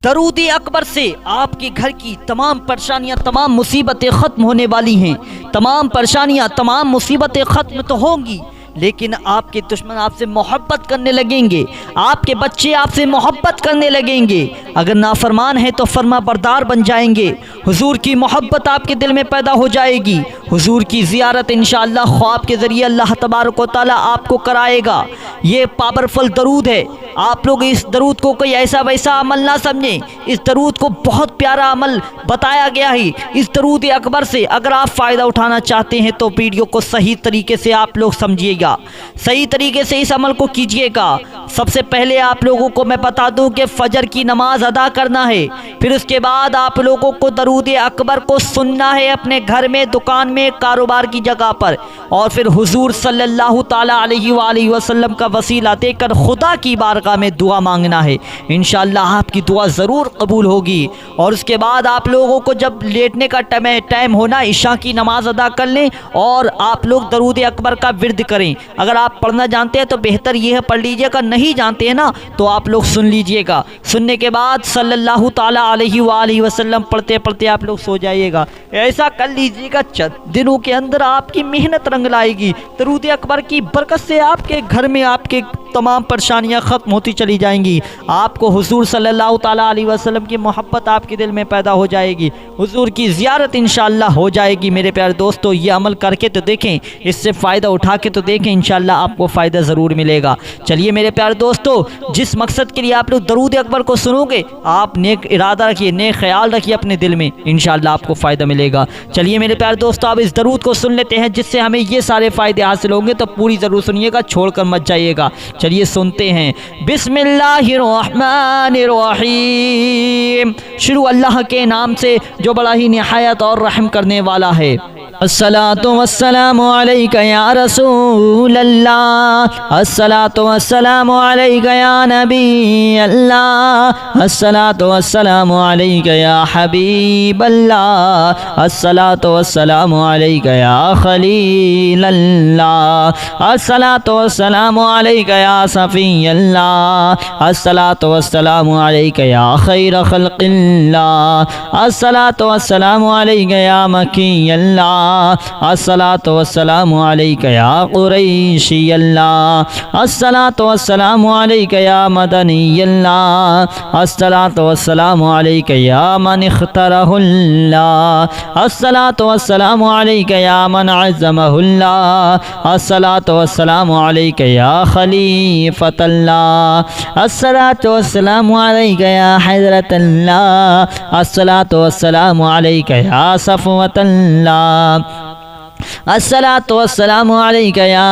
दरूद अकबर से आपके घर की तमाम परेशानियां, तमाम मुसीबतें ख़त्म होने वाली हैं। तमाम परेशानियां, तमाम मुसीबतें ख़त्म तो होंगी, लेकिन आपके दुश्मन आपसे मोहब्बत करने लगेंगे, आपके बच्चे आपसे मोहब्बत करने लगेंगे। अगर नाफरमान है तो फर्मा बरदार बन जाएंगे। हुजूर की मोहब्बत आपके दिल में पैदा हो जाएगी। हुजूर की ज़ियारत इंशाअल्लाह ख्वाब के ज़रिए अल्लाह तबारक व तआला आपको कराएगा। ये पावरफुल दरूद है। आप लोग इस दरूद को कोई ऐसा वैसा अमल ना समझें। इस दरूद को बहुत प्यारा अमल बताया गया है। इस दरूद अकबर से अगर आप फ़ायदा उठाना चाहते हैं तो वीडियो को सही तरीके से आप लोग समझिएगा, सही तरीके से इस अमल को कीजिएगा। सबसे पहले आप लोगों को मैं बता दूं कि फजर की नमाज अदा करना है। फिर उसके बाद आप लोगों को दरूद अकबर को सुनना है अपने घर में, दुकान में, कारोबार की जगह पर। और फिर हुजूर सल्लल्लाहु ताला अलैहि वसल्लम का वसीला देकर खुदा की बारगाह में दुआ मांगना है। इंशाअल्लाह आपकी दुआ ज़रूर कबूल होगी। और उसके बाद आप लोगों को जब लेटने का टाइम होना, इशा की नमाज अदा कर लें और आप लोग दरूद अकबर का विर्द करें। अगर आप पढ़ना जानते हैं तो बेहतर ये है पढ़ लीजिएगा, नहीं जानते हैं ना तो आप लोग सुन लीजिएगा। सुनने के बाद सल्लल्लाहु ताला अलैहि वसल्लम पढ़ते पढ़ते आप लोग सो जाइएगा। ऐसा कर लीजिएगा, चंद दिनों के अंदर आपकी मेहनत रंग लाएगी। दरूद अकबर की बरकत से आपके घर में आपके तमाम परेशानियां ख़त्म होती चली जाएंगी। आपको हुजूर सल्लल्लाहु ताला अलैहि वसल्लम की मोहब्बत आपके दिल में पैदा हो जाएगी। हुजूर की ज़ियारत इंशाअल्लाह हो जाएगी। मेरे प्यारे दोस्तों, ये अमल करके तो देखें, इससे फ़ायदा उठा के तो देखें, इंशाअल्लाह आपको फ़ायदा ज़रूर मिलेगा। चलिए मेरे प्यारे दोस्तों, जिस मकसद के लिए आप लोग दरूद अकबर को सुनोगे, आप नेक इरादा रखिए, नेक ख्याल रखिए अपने दिल में, इंशाअल्लाह आपको फ़ायदा मिलेगा। चलिए मेरे प्यारे दोस्तों, आप इस दरूद को सुन लेते हैं जिससे हमें ये सारे फ़ायदे हासिल होंगे। तो पूरी ज़रूर सुनिएगा, छोड़कर मत जाइएगा। चलिए सुनते हैं। बिस्मिल्लाहिर्रहमानिर्रहीम। शुरू अल्लाह के नाम से जो बड़ा ही निहायत और रहम करने वाला है। अस्सलातु वस्सलामु अलैका या रसूल अल्लाह, अस्सलातु वस्सलामु अलैका या नबी अल्लाह, अस्सलातु वस्सलामु अलैका या हबीब अल्लाह, अस्सलातु वस्सलामु अलैका या खलील अल्लाह, अस्सलातु वस्सलामु अलैका या सफ़ी अल्लाह, अस्सलातु वस्सलामु अलैका या खैर खल्क़िल्लाह, अस्सलातु वस्सलामु अलैका या मकी अल्लाह, अस्सलातु वस्सलामु अलैका या कुरैशी अल्लाह, अस्सलातु वस्सलामु अलैका या मदनी अल्लाह, अस्सलातु वस्सलामु अलैका या मन इख्तरहुल्लाह, अस्सलातु वस्सलामु अलैका या मन अज़्ज़महुल्लाह, अस्सलातु वस्सलामु अलैका या खलीफतल्लाह, अस्सलातु वस्सलामु अलैका या हज़रतल्लाह, अस्सलातु वस्सलामु अलैका या सफ़वतल्लाह, अस्सलातु वस्सलामु अलैका या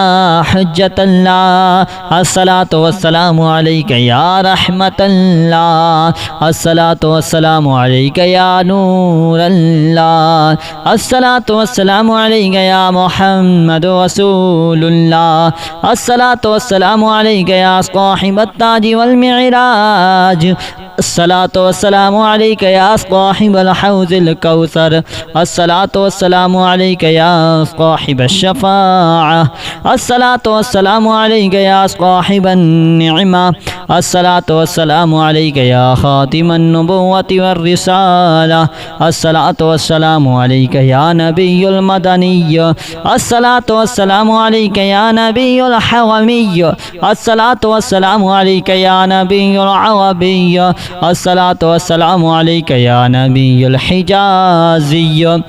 हुज्जतल्लाह, अस्सलातु वस्सलामु अलैका या रहमतल्लाह, अस्सलातु वस्सलामु अलैका या नूरल्लाह, अस्सलातु वस्सलामु अलैका या मुहम्मद रसूलुल्लाह, अस्सलातु वस्सलामु अलैका या साहिबत ताज वल मिअराज, अस्सलातु वस्सलामु अलैका या साहिबल हौज़िल कौसर, अस्सलातु वस्सलामु अलैका या साहिबश शफ़ाअह, अस्सलातु वस्सलामु अलैका या साहिबन निअमा, अस्सलातु वस्सलामु अलैका या खातिमन नबुव्वति वर रिसाला, अस्सलातु वस्सलामु अलैका या नबियुल मदनिय्य, अस्सलातु वस्सलामु अलैका या नबियुल हवमिय्य, अस्सलातु वस्सलामु अलैका या नबियुल अरबिय्य, अस्सलातु वस्सलामु अलैका या नबियुल हिजाज़िय्य,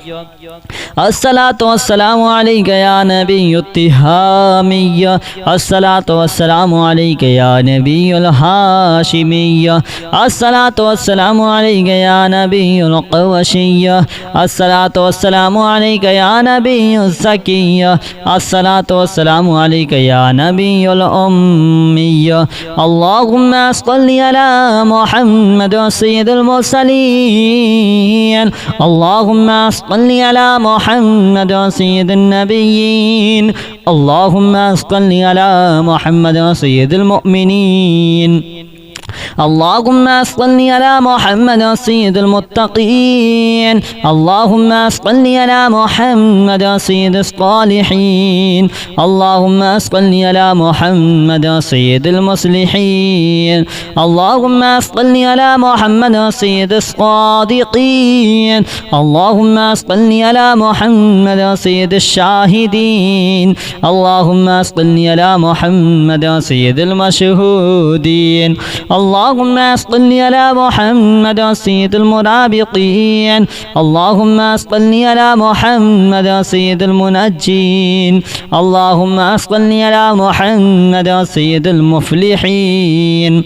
अस्सलातु वस्सलामु अलैका या नबियुत तिहामिय्य, अस्सलातु वस्सलामु अलैका या नबियुल हाशिमिय्य, अस्सलातु वस्सलामु अलैका या नबियुल क़ुरशिय्य, अस्सलातु वस्सलामु अलैका या नबियुस ज़किय्य, अस्सलातु वस्सलामु अलैका या नबियुल उम्मिय्य, अल्लाहुम्मा सल्लि अला मुहम्मद सय्यिदुल मुरसलीन, अल्लाहुम्मा सल्लि अला मुहम्मद सय्यिदुन नबिय्यीन, अल्लाहुम्मा सल्लि अला मुहम्मद सय्यिदुल मुअमिनीन। اللهم صل على محمد سيد المتقين. اللهم صل على محمد سيد الصالحين. اللهم صل على محمد سيد المصلحين. اللهم صل على محمد سيد الصادقين. اللهم صل على محمد سيد الشاهدين. اللهم صل على محمد سيد المشهودين. اللهم صل على محمد سيد المرابطين. اللهم صل على محمد سيد المنجين. اللهم صل على محمد سيد المفلحين.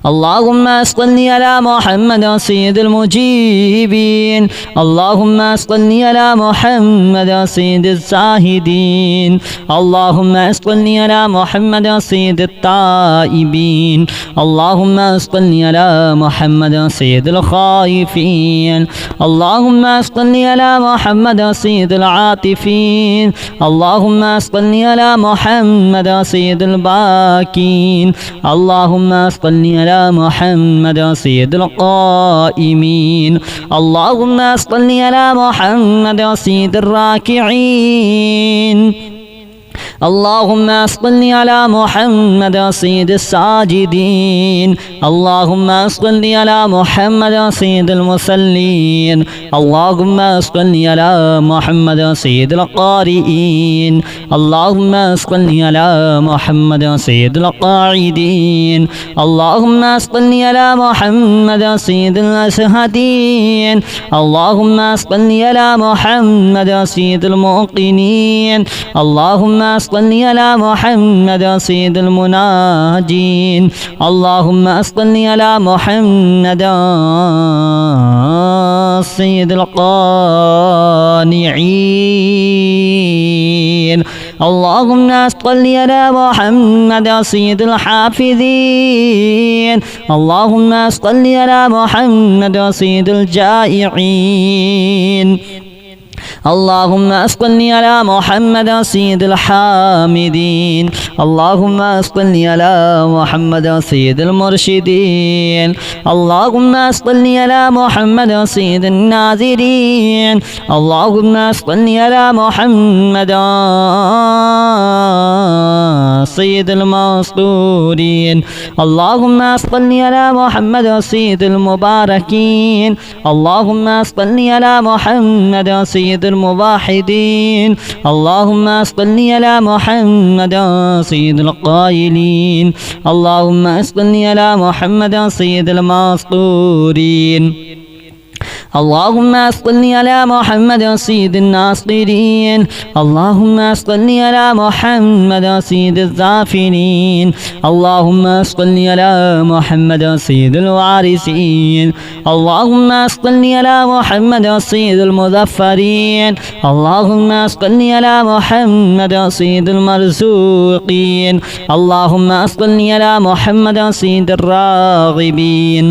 اللهم صل على محمد سيد المجيبين. اللهم صل على محمد سيد الزاهدين. اللهم صل على محمد سيد التائبين. اللهم صل على محمد سيد الخائفين. اللهم صل على محمد سيد العاطفين. اللهم صل على محمد سيد الباكين. اللهم صل على محمد سيد القائمين. اللهم صل على محمد سيد الراكعين. اللهم صل على محمد سيد الساجدين. اللهم صل على محمد سيد المصلين. اللهم صل على محمد سيد القارئين. اللهم صل على محمد سيد القاعدين. اللهم صل على محمد سيد الأشهدين. اللهم صل على محمد سيد الموقنين. اللهم صل على محمد سيد المناجين. اللهم صل على محمد سيد القانعين. اللهم صل على محمد سيد الحافظين. اللهم صل على محمد سيد الجائعين. اللهم صل على محمد سيد الحامدين. اللهم صل على محمد سيد المرشدين. اللهم صل على محمد سيد الناظرين. اللهم صل على محمد سيد المسطورين. اللهم صل على محمد سيد المباركين. اللهم صل على محمد سيد الموحدين. اللهم صل على محمد سيد القائلين. اللهم صل على محمد سيد المسطورين. اللهم صل على محمد سيد الناصرين. اللهم صل على محمد سيد الظافرين. اللهم صل على محمد سيد الوارثين. اللهم صل على محمد سيد المظفرين. اللهم صل على محمد سيد المرزوقين. اللهم صل على محمد سيد الراغبين.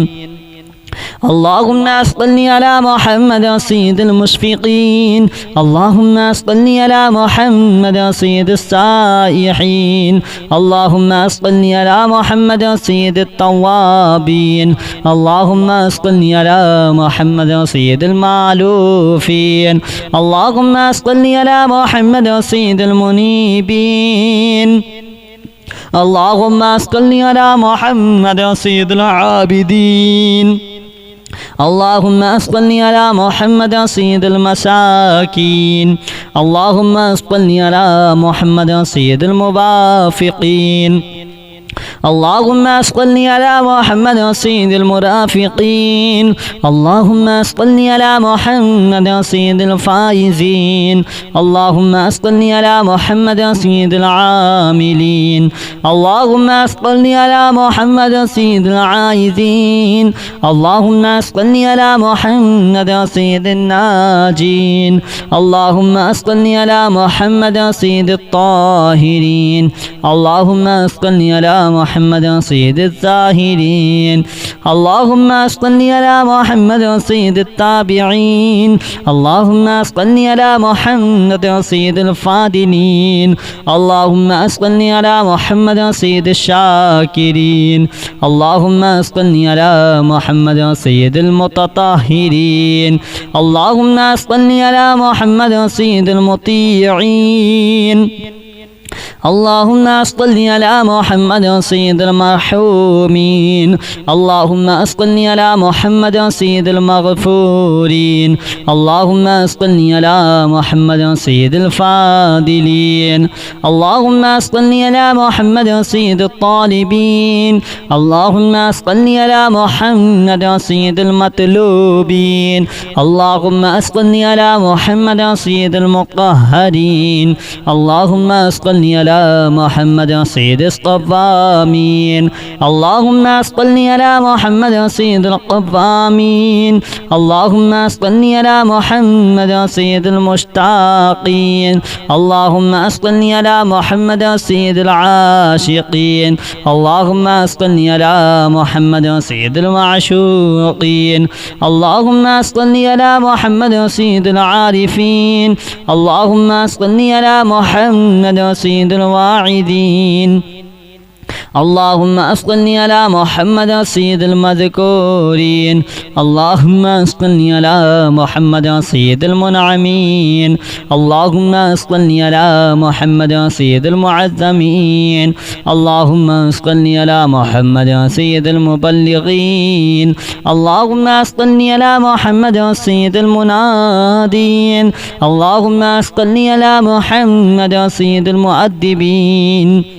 اللهم صل على محمد سيد المشفقين. اللهم صل على محمد سيد السائحين. اللهم صل على محمد سيد التوابين. اللهم صل على محمد سيد المعلوفين. اللهم صل على محمد سيد المنيبين. اللهم صل على محمد سيد العابدين. اللهم صل على محمد سيد المساكين. اللهم صل على محمد سيد الموافقين. اللهم صل على محمد سيد المرافقين. اللهم صل على محمد سيد الفائزين. اللهم صل على محمد سيد العاملين. اللهم صل على محمد سيد العائزين. اللهم صل على محمد سيد الناجين. اللهم صل على محمد سيد الطاهرين. اللهم صل على محمد محمد سيد الظاهرين اللهم صل على محمد سيد التابعين اللهم صل على محمد سيد الفاضلين اللهم صل على محمد سيد الشاكرين اللهم صل على محمد سيد المتطهرين اللهم صل على محمد سيد المطيعين اللهم صل على محمد سيد المرحومين اللهم صل على محمد سيد المغفورين اللهم صل على محمد سيد الفاضلين اللهم صل على محمد سيد الطالبين اللهم صل على محمد سيد المطلوبين اللهم صل على محمد سيد المطهرين اللهم صل على محمد سيد الصوامين اللهم صل على محمد سيد القوامين اللهم صل على محمد سيد المشتاقين اللهم صل على محمد سيد العاشقين اللهم صل على محمد سيد المعشوقين اللهم صل على محمد سيد العارفين اللهم صل على محمد سيد الواعدين اللهم صل على محمد سيد المذكورين اللهم صل على محمد سيد المنعمين اللهم صل على محمد سيد المعظمين اللهم صل على محمد سيد المبلغين اللهم صل على محمد سيد المنادين اللهم صل على محمد سيد المؤدبين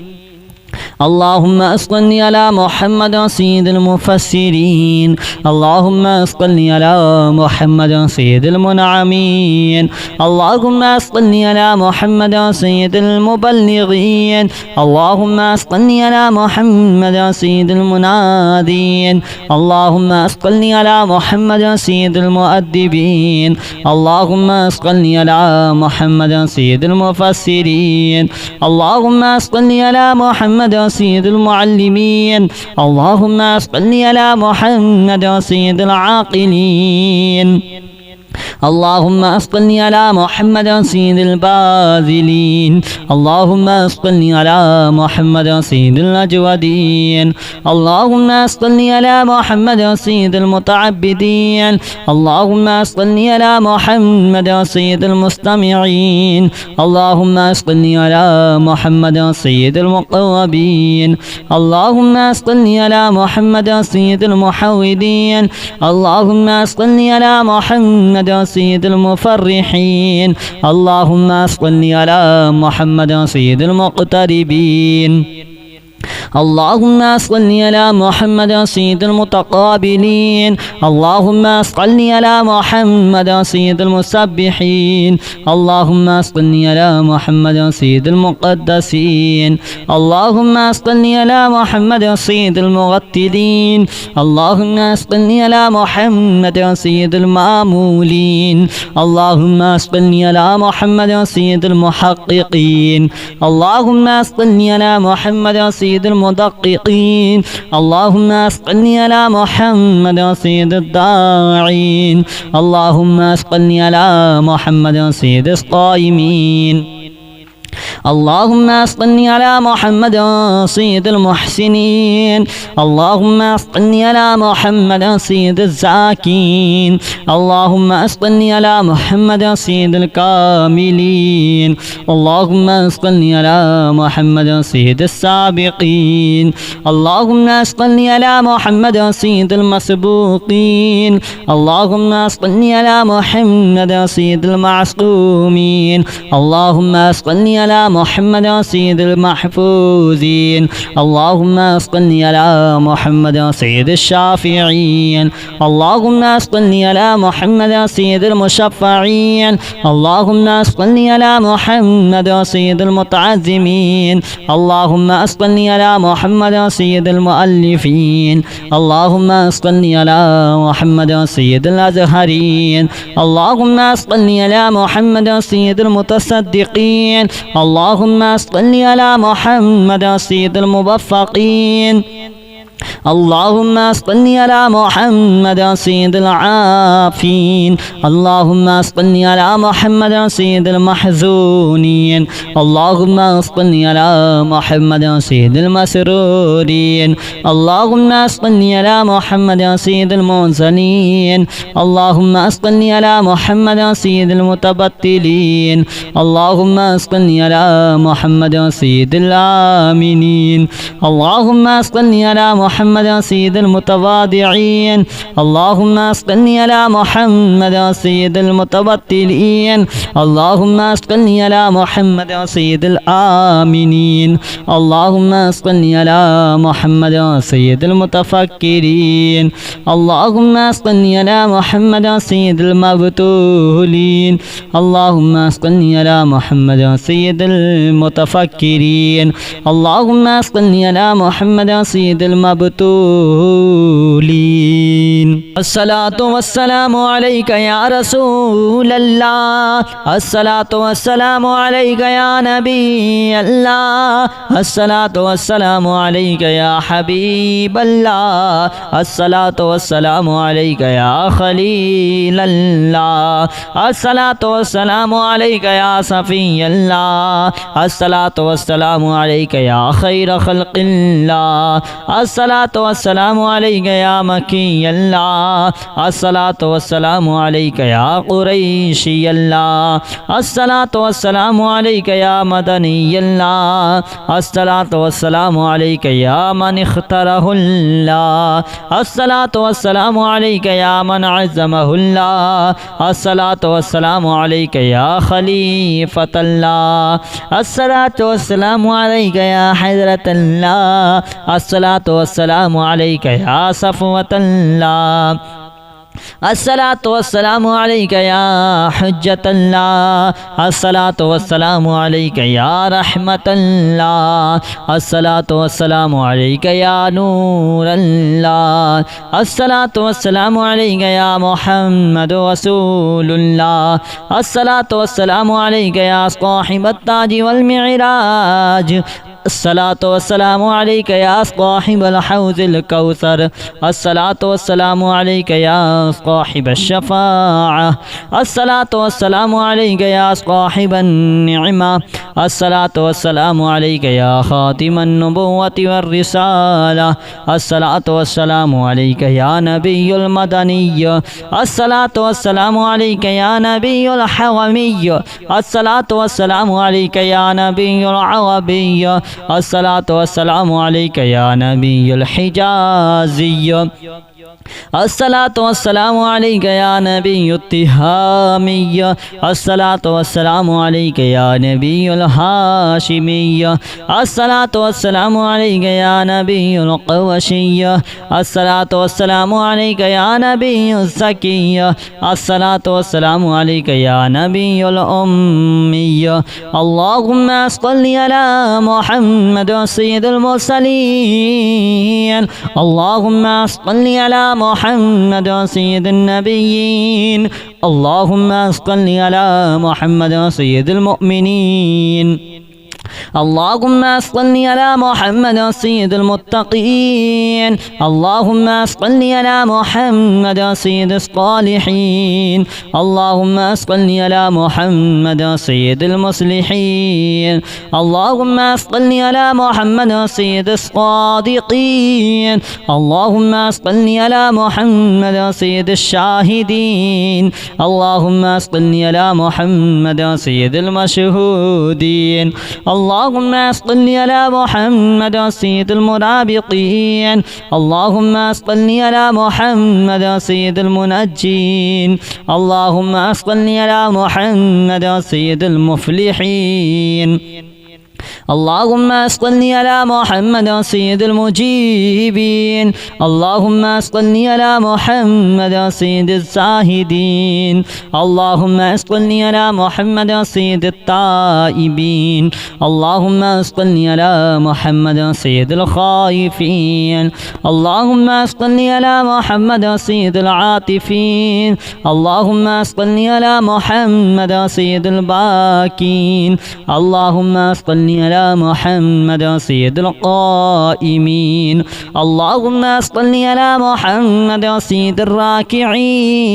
اللهم صل على محمد سيد المفسرين اللهم صل على محمد سيد المنعمين اللهم صل على محمد سيد المبلغين اللهم صل على محمد سيد المنادين اللهم صل على محمد سيد المؤدبين اللهم صل على محمد سيد المفسرين اللهم صل على محمد سيد المعلمين اللهم صل على محمد سيد العاقلين اللهم صل على محمد سيد الباذلين اللهم صل على محمد سيد الأجودين اللهم صل على محمد سيد المتعبدين اللهم صل على محمد سيد المستمعين اللهم صل على محمد سيد المقربين اللهم صل على محمد سيد المحودين اللهم صل على محمد سيد المفرحين اللهم صل على محمد سيد المقتربين اللهم صل على محمد سيد المتقابلين اللهم صل على محمد سيد المسبحين اللهم صل على محمد سيد المقدسين اللهم صل على محمد سيد المغتلين اللهم صل على محمد سيد المامولين اللهم صل على محمد سيد المحققين اللهم صل على محمد سيد المدققين اللهم صل على محمد سيد الداعين اللهم صل على محمد سيد الصائمين اللهم صل على محمد سيد المحسنين اللهم صل على محمد سيد الزاكين اللهم صل على محمد سيد الكاملين اللهم صل على محمد سيد السابقين اللهم صل على محمد سيد المسبوقين اللهم صل على محمد سيد المعصومين اللهم صل على محمد سيد المحفوظين اللهم صل على محمد سيد الشافعين اللهم صل على محمد سيد المشفعين اللهم صل على محمد سيد المتعزمين اللهم صل على محمد سيد المؤلفين اللهم صل على محمد سيد الأزهرين اللهم صل على محمد سيد المتصدقين اللهم اللهم صل على محمد سيد الموفقين اللهم صل على محمد سيد العافين اللهم صل على محمد سيد المحزونين اللهم صل على محمد سيد المسرورين اللهم صل على محمد سيد المنزلين اللهم صل على محمد سيد المتبتلين اللهم صل على محمد سيد الآمنين اللهم صل على محمد سيد المتواضعين اللهم صل على محمد سيد المتبتلين اللهم صل على محمد سيد الآمنين اللهم صل على محمد سيد المتفكرين اللهم صل على محمد سيد المبتولين اللهم صل على محمد سيد المتفكرين اللهم صل على محمد سيد المبتولين الصلاة والسلام عليك يا رسول الله الصلاة والسلام عليك يا نبي الله الصلاة والسلام عليك يا حبيب الله الصلاة والسلام عليك يا خليل الله الصلاة والسلام عليك يا صفي الله الصلاة والسلام عليك يا خير خلق الله الصلاة والسلام عليك يا مكي الله الصلاة والسلام عليك يا قريشي الله الصلاة والسلام عليك يا مدني الله الصلاة والسلام عليك يا من اختاره الله الصلاة والسلام عليك يا من عزمه الله الصلاة والسلام عليك يا خليفة الله الصلاة والسلام عليك يا حضرة الله الصلاة والسلام عليك يا صفوة الله الصلاة والسلام عليك يا حجة الله الصلاة والسلام عليك يا رحمة الله الصلاة والسلام عليك يا نور الله الصلاة والسلام عليك يا محمد رسول الله الصلاة والسلام عليك يا صاحب التاج والمعراج الصلاة والسلام عليك يا صاحب الحوض الكوثر الصلاة والسلام عليك يا صاحب الشفاعة الصلاة والسلام عليك يا صاحب النعمة الصلاة والسلام عليك يا خاتم النبوة والرسالة الصلاة والسلام عليك يا نبي المدني الصلاة والسلام عليك يا نبي الحومي الصلاة والسلام عليك يا نبي العربي الصلاة والسلام عليك يا نبي الحجازي الصلاة والسلام عليك يا نبي التهامي الصلاة والسلام عليك يا نبي الهاشمي الصلاة والسلام عليك يا نبي القوشي الصلاة والسلام عليك يا نبي الزكي الصلاة والسلام عليك يا نبي الأمي اللهم صل على محمد سيد المرسلين اللهم صل على محمد سيد النبيين اللهم صل على محمد سيد المؤمنين اللهم صل على محمد سيد المتقين اللهم صل على محمد سيد الصالحين اللهم صل على محمد سيد المصلحين اللهم صل على محمد سيد الصادقين اللهم صل على محمد سيد الشاهدين اللهم صل على محمد سيد المشهودين اللهم صل على محمد سيد المرابطين اللهم صل على محمد سيد المنجين اللهم صل على محمد سيد المفلحين اللهم صل على محمد سيد المجيبين اللهم صل على محمد سيد الزاهدين اللهم صل على محمد سيد التائبين اللهم صل على محمد سيد الخائفين اللهم صل على محمد سيد العاطفين اللهم صل على محمد سيد الباكين اللهم صل على محمد سيد القائمين اللهم صل على محمد سيد الراكعين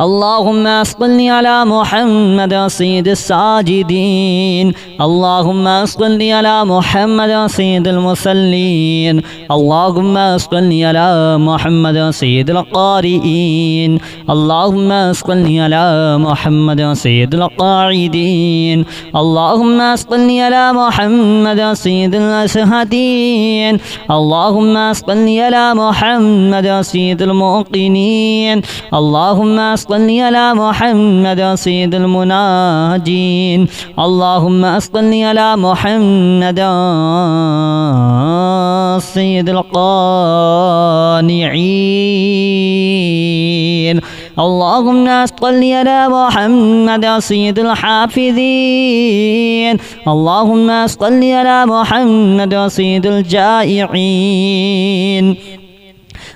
اللهم صل على محمد سيد الساجدين اللهم صل على محمد سيد المصلين اللهم صل على محمد سيد القارئين اللهم صل على محمد سيد القاعدين اللهم صل على محمد سيد الأشهدين اللهم صل على محمد سيد الموقنين اللهم صل على محمد سيد المناجين اللهم صل على محمد سيد القانعين اللهم صل على محمد سيد الحافظين اللهم صل على محمد سيد الجائعين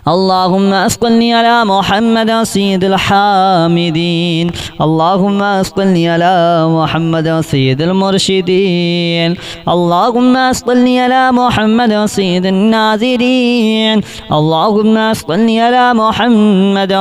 اللهم صل على محمد سيد الحامدين اللهم صل على محمد سيد المرشدين اللهم صل على محمد سيد الناظرين اللهم صل على محمد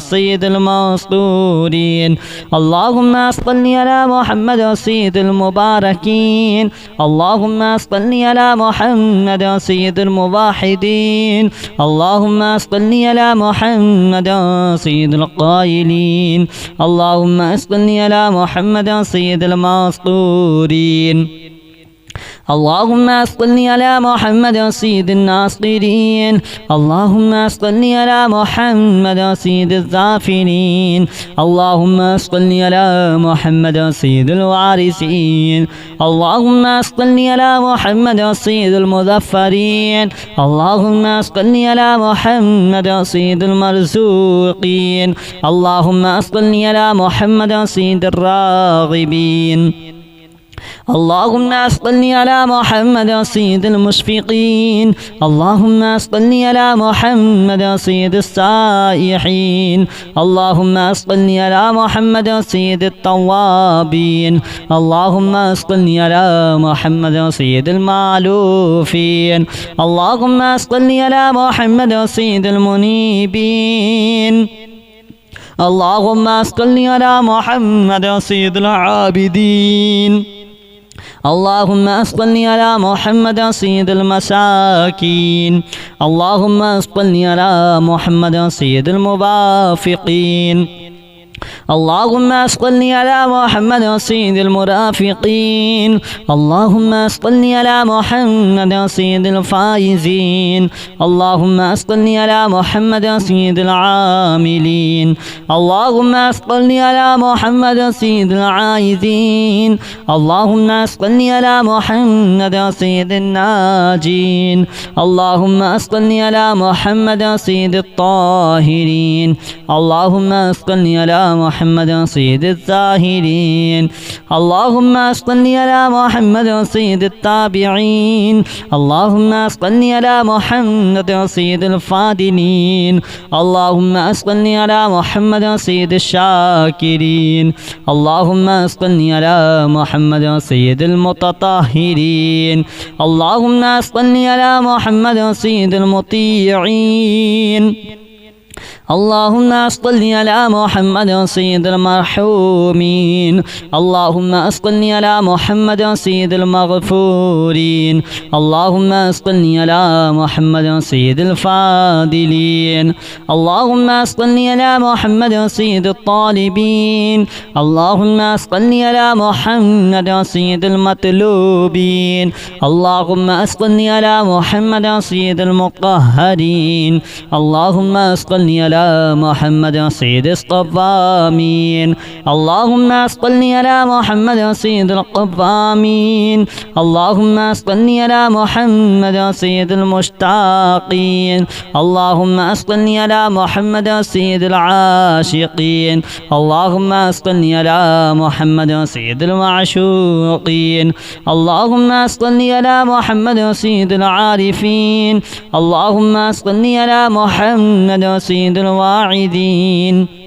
سيد المسطورين اللهم صل على محمد سيد المباركين اللهم صل على محمد سيد الموحدين اللهم صل على محمد سيد القائلين اللهم صل على محمد سيد المسطورين اللهم صل على محمد سيد الناصرين اللهم صل على محمد سيد الظافرين اللهم صل على محمد سيد الوارثين اللهم صل على محمد سيد المظفرين اللهم صل على محمد سيد المرزوقين اللهم صل على محمد سيد الراغبين اللهم صل على محمد سيد المشفقين اللهم صل على محمد سيد السائحين اللهم صل على محمد سيد التوابين اللهم صل على محمد سيد المعلوفين اللهم صل على محمد سيد المنيبين اللهم صل على محمد سيد العابدين اللهم صل على محمد سيد المساكين اللهم صل على محمد سيد الموافقين اللهم صل على محمد سيد المرافقين اللهم صل على محمد سيد الفائزين اللهم صل على محمد سيد العاملين اللهم صل على محمد سيد العايزين اللهم صل على محمد سيد الناجين اللهم صل على محمد سيد الطاهرين اللهم صل على محمد سيد الزاهرين اللهم صل على محمد سيد التابعين اللهم صل على محمد سيد الفاضلين اللهم صل على محمد سيد الشاكرين اللهم صل على محمد سيد المتطهرين اللهم صل على محمد سيد المطيعين اللهم صل على محمد سيد المرحومين اللهم صل على محمد سيد المغفورين اللهم صل على محمد سيد الفاضلين اللهم صل على محمد سيد الطالبين اللهم صل على محمد سيد المطلوبين اللهم صل على محمد سيد المقهرين اللهم صل على على محمد سيد الصوامين اللهم صل على محمد سيد القوامين اللهم صل على محمد سيد المشتاقين اللهم صل على محمد سيد العاشقين اللهم صل على محمد سيد المعشوقين اللهم صل على محمد سيد العارفين اللهم صل على محمد سيد الواعدين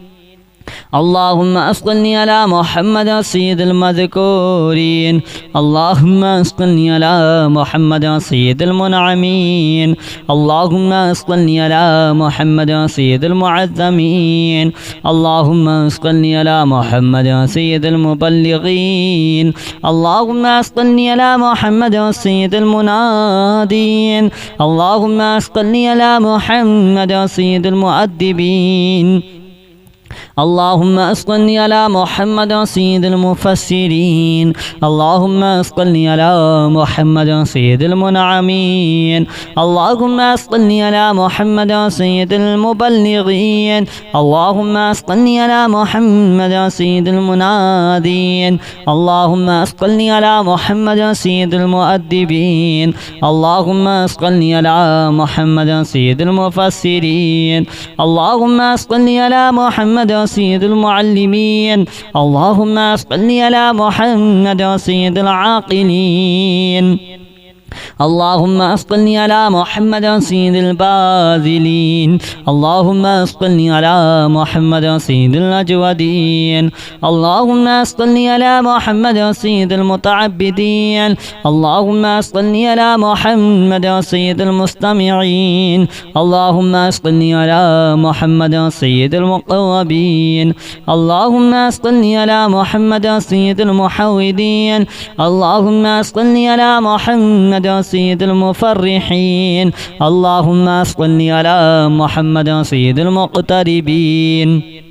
اللهم صل على محمد سيد المذكورين اللهم صل على محمد سيد المنعمين اللهم صل على محمد سيد المعظمين اللهم صل على محمد سيد المبلغين اللهم صل على محمد سيد المنادين اللهم صل على محمد سيد المؤدبين اللهم صل على محمد سيد المفسرين اللهم صل على محمد سيد المنعمين اللهم صل على محمد سيد المبلغين اللهم صل على محمد سيد المنادين اللهم صل على محمد سيد المؤدبين اللهم صل على محمد سيد المفسرين اللهم صل على محمد سيد المعلمين اللهم صل على محمد سيد العاقلين اللهم صل على محمد سيد الباذلين اللهم صل على محمد سيد الأجودين اللهم صل على محمد سيد المتعبدين اللهم صل على محمد سيد المستمعين اللهم صل على محمد سيد المقربين اللهم صل على محمد سيد المحودين اللهم صل على محمد سيد المفرحين اللهم صل على محمد سيد المقتربين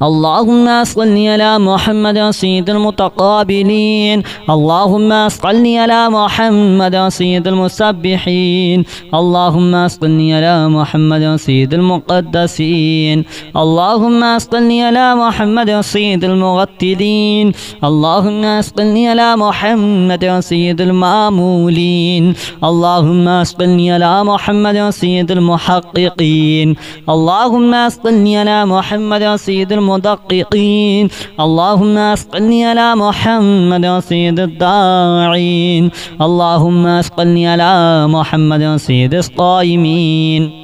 اللهم صل على محمد سيد المتقابلين اللهم صل على محمد سيد المسبحين اللهم صل على محمد سيد المقدسين اللهم صل على محمد سيد المغتلين اللهم صل على محمد سيد المامولين اللهم صل على محمد سيد المحققين اللهم صل على محمد سيد المدققين اللهم صل على محمد سيد الداعين اللهم صل على محمد سيد الصائمين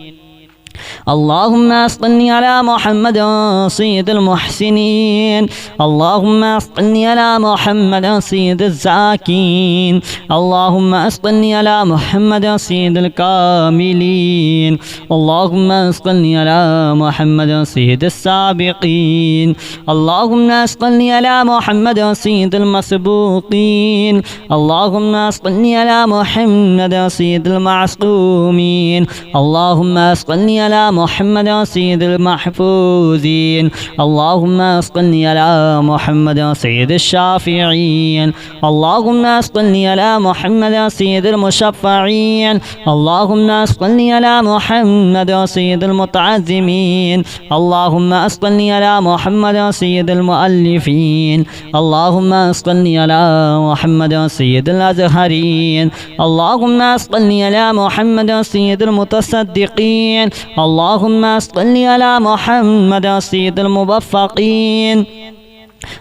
اللهم صل على محمد سيد المحسنين اللهم صل على محمد سيد الزاكين اللهم صل على محمد سيد الكاملين اللهم صل على محمد سيد السابقين اللهم صل على محمد سيد المسبوقين اللهم صل على محمد سيد المعصومين اللهم صل على محمد سيد المحفوظين اللهم صل على محمد سيد الشافعين اللهم صل على محمد سيد المشفعين اللهم صل على محمد سيد المتعزمين اللهم صل على محمد سيد المؤلفين اللهم صل على محمد سيد الأزهرين اللهم صل على محمد سيد المتصدقين اللهم صل على محمد سيد الموفقين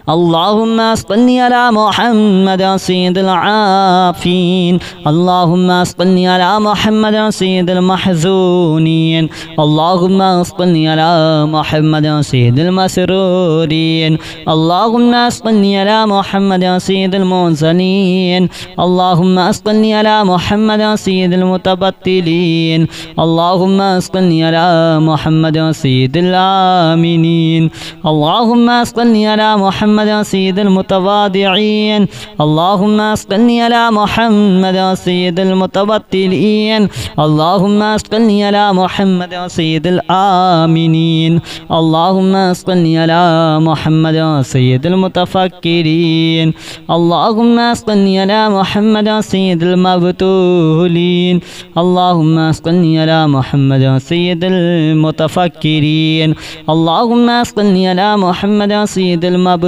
اللهم صل على محمد سيد العافين اللهم صل على محمد سيد المحزونين اللهم صل على محمد سيد المسرورين اللهم صل على محمد سيد المنزلين اللهم صل على محمد سيد المتبتلين اللهم صل على محمد سيد الآمنين اللهم صل على محمد محمد سيد المتواضعين اللهم صل على محمد سيد المتبتلين اللهم صل على محمد سيد الآمنين اللهم صل على محمد سيد المتفكرين اللهم صل على محمد سيد المبتولين اللهم صل على محمد سيد المتفكرين اللهم صل على محمد سيد المبتولين